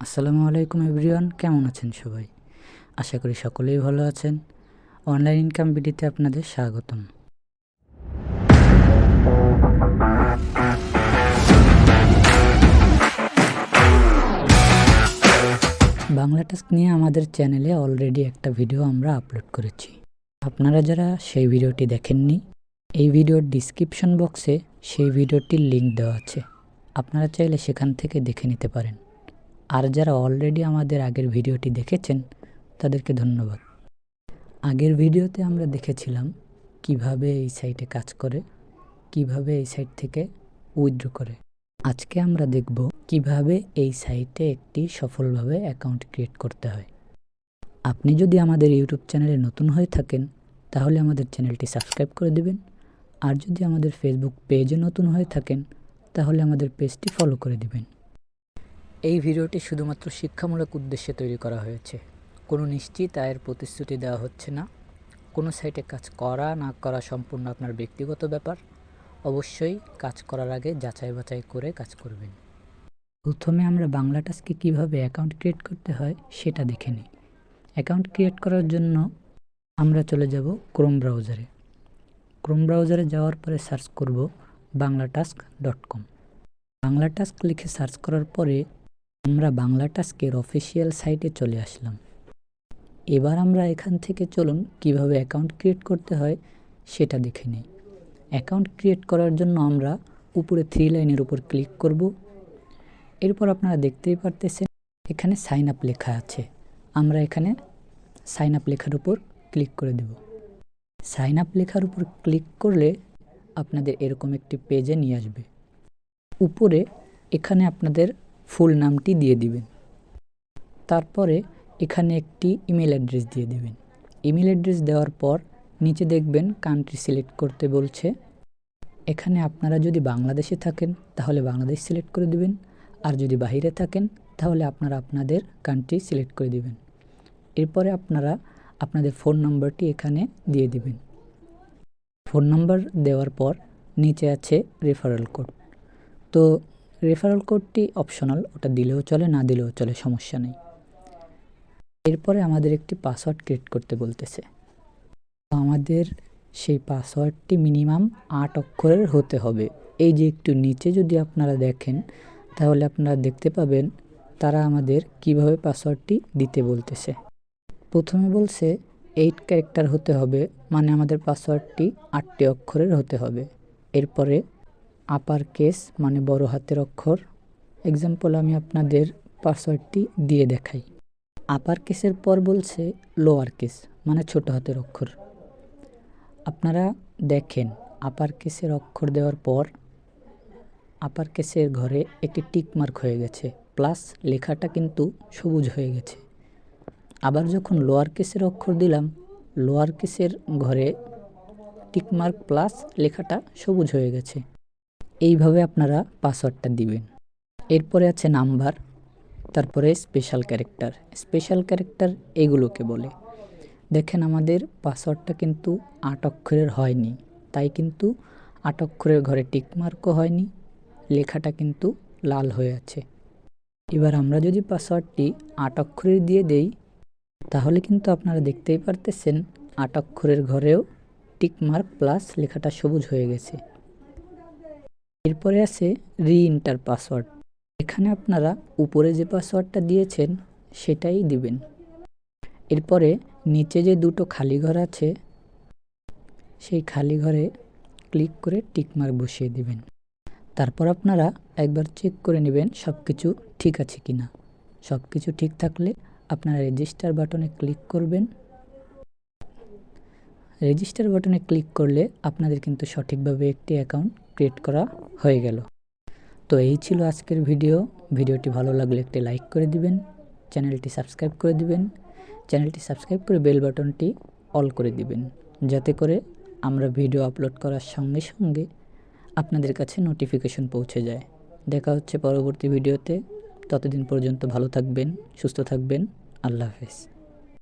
আসসালামু আলাইকুম এভরিওয়ান, কেমন আছেন সবাই? আশা করি সকলেই ভালো আছেন। অনলাইন ইনকাম ভিডিওতে আপনাদের স্বাগতম। বাংলা টাস্ক নিয়ে আমাদের চ্যানেলে অলরেডি একটা ভিডিও আমরা আপলোড করেছি। আপনারা যারা সেই ভিডিওটি দেখেননি, এই ভিডিওর ডিসক্রিপশন বক্সে সেই ভিডিওটির লিঙ্ক দেওয়া আছে, আপনারা চাইলে সেখান থেকে দেখে নিতে পারেন। আর যারা অলরেডি আমাদের আগের ভিডিওটি দেখেছেন তাদেরকে ধন্যবাদ। আগের ভিডিওতে আমরা দেখেছিলাম কিভাবে এই সাইটে কাজ করে, কিভাবে এই সাইট থেকে উইথড্র করে। আজকে আমরা দেখব কিভাবে এই সাইটে একটি সফলভাবে অ্যাকাউন্ট ক্রিয়েট করতে হয়। আপনি যদি আমাদের ইউটিউব চ্যানেলে নতুন হয়ে থাকেন তাহলে আমাদের চ্যানেলটি সাবস্ক্রাইব করে দেবেন, আর যদি আমাদের ফেসবুক পেজে নতুন হয়ে থাকেন তাহলে আমাদের পেজটি ফলো করে দিবেন। এই ভিডিওটি শুধুমাত্র শিক্ষামূলক উদ্দেশ্যে তৈরি করা হয়েছে, কোনো নিশ্চিত আয়ের প্রতিশ্রুতি দেওয়া হচ্ছে না। কোনো সাইটে কাজ করা না করা সম্পূর্ণ আপনার ব্যক্তিগত ব্যাপার। অবশ্যই কাজ করার আগে যাচাই বাছাই করে কাজ করবেন। প্রথমে আমরা বাংলা টাস্কে কীভাবে অ্যাকাউন্ট ক্রিয়েট করতে হয় সেটা দেখে নিই। অ্যাকাউন্ট ক্রিয়েট করার জন্য আমরা চলে যাব ক্রোম ব্রাউজারে। ক্রোম ব্রাউজারে যাওয়ার পরে সার্চ করব banglatasк.com। বাংলা টাস্ক লিখে সার্চ করার পরে আমরা বাংলা টাস্কের অফিসিয়াল সাইটে চলে আসলাম। এবার আমরা এখান থেকে চলুন কিভাবে অ্যাকাউন্ট ক্রিয়েট করতে হয় সেটা দেখে নিই। অ্যাকাউন্ট ক্রিয়েট করার জন্য আমরা উপরে 3 লাইনের উপর ক্লিক করব। এরপর আপনারা দেখতেই পারতেছেন এখানে সাইন আপ লেখা আছে। আমরা এখানে সাইন আপ লেখার উপর ক্লিক করে দেব। সাইন আপ লেখার উপর ক্লিক করলে আপনাদের এরকম একটি পেজে নিয়ে আসবে। উপরে এখানে আপনাদের ফুল নামটি দিয়ে দিবেন। তারপরে এখানে একটি ইমেল অ্যাড্রেস দিয়ে দেবেন। ইমেল অ্যাড্রেস দেওয়ার পর নিচে দেখবেন কান্ট্রি সিলেক্ট করতে বলছে। এখানে আপনারা যদি বাংলাদেশে থাকেন তাহলে বাংলাদেশ সিলেক্ট করে দিবেন, আর যদি বাইরে থাকেন তাহলে আপনারা আপনাদের কান্ট্রি সিলেক্ট করে দিবেন। এরপরে আপনারা আপনাদের ফোন নাম্বারটি এখানে দিয়ে দিবেন। ফোন নাম্বার দেওয়ার পর নিচে আছে রেফারেল কোড। তো রেফারেল কোডটি অপশনাল, ওটা দিলেও চলে না দিলেও চলে, সমস্যা নেই। এরপরে আমাদের একটি পাসওয়ার্ড ক্রিয়েট করতে বলতেছে। আমাদের সেই পাসওয়ার্ডটি মিনিমাম 8 অক্ষরের হতে হবে। এই যে একটু নিচে যদি আপনারা দেখেন তাহলে আপনারা দেখতে পাবেন তারা আমাদের কিভাবে পাসওয়ার্ডটি দিতে বলতেছে। প্রথমে বলছে 8 ক্যারেক্টার হতে হবে, মানে আমাদের পাসওয়ার্ডটি 8টি অক্ষরের হতে হবে। এরপরে আপার কেস মানে বড় হাতের অক্ষর। এক্সাম্পল আমি আপনাদের পাসওয়ার্ডটি দিয়ে দেখাই। আপার কেসের পর বলছে লোয়ার কেস মানে ছোট হাতের অক্ষর। আপনারা দেখেন আপার কেসের অক্ষর দেওয়ার পর আপার কেসের ঘরে একটি টিক মার্ক হয়ে গেছে, প্লাস লেখাটা কিন্তু সবুজ হয়ে গেছে। আবার যখন লোয়ার কেসের অক্ষর দিলাম, লোয়ার কেসের ঘরে টিক মার্ক প্লাস লেখাটা সবুজ হয়ে গেছে। এইভাবে আপনারা পাসওয়ার্ডটা দিবেন। এরপরে আছে নাম্বার, তারপরে স্পেশাল ক্যারেক্টার। স্পেশাল ক্যারেক্টার এগুলোকে বলে। দেখেন আমাদের পাসওয়ার্ডটা কিন্তু 8 অক্ষরের হয়নি, তাই কিন্তু 8 অক্ষরের ঘরে টিকমার্কও হয়নি, লেখাটা কিন্তু লাল হয়ে আছে। এবার আমরা যদি পাসওয়ার্ডটি 8 অক্ষরের দিয়ে দেই তাহলে কিন্তু আপনারা দেখতেই পারতেছেন 8 অক্ষরের ঘরেও টিকমার্ক প্লাস লেখাটা সবুজ হয়ে গেছে। এরপরে আছে রি-এন্টার পাসওয়ার্ড। এখানে আপনারা উপরে যে পাসওয়ার্ডটা দিয়েছেন সেটাই দিবেন। এরপরে নিচে যে দুটো খালি ঘর আছে সেই খালি ঘরে ক্লিক করে টিকমার্ক বসিয়ে দিবেন। তারপর আপনারা একবার চেক করে নেবেন সব কিছু ঠিক আছে কি না। সব কিছু ঠিক থাকলে আপনারা রেজিস্টার বাটনে ক্লিক করবেন। রেজিস্টার বাটনে ক্লিক করলে আপনাদের কিন্তু সঠিকভাবে একটি অ্যাকাউন্ট ক্রিয়েট করা হয়ে গেল। তো এই ছিল আজকের ভিডিওটি ভালো লাগলে একটি লাইক করে দিবেন, চ্যানেলটি সাবস্ক্রাইব করে দিবেন। চ্যানেলটি সাবস্ক্রাইব করে বেল বাটনটি অল করে দিবেন, যাতে করে আমরা ভিডিও আপলোড করার সঙ্গে সঙ্গে আপনাদের কাছে নোটিফিকেশন পৌঁছে যায়। দেখা হচ্ছে পরবর্তী ভিডিওতে। ততদিন পর্যন্ত ভালো থাকবেন, সুস্থ থাকবেন। আল্লাহ হাফেজ।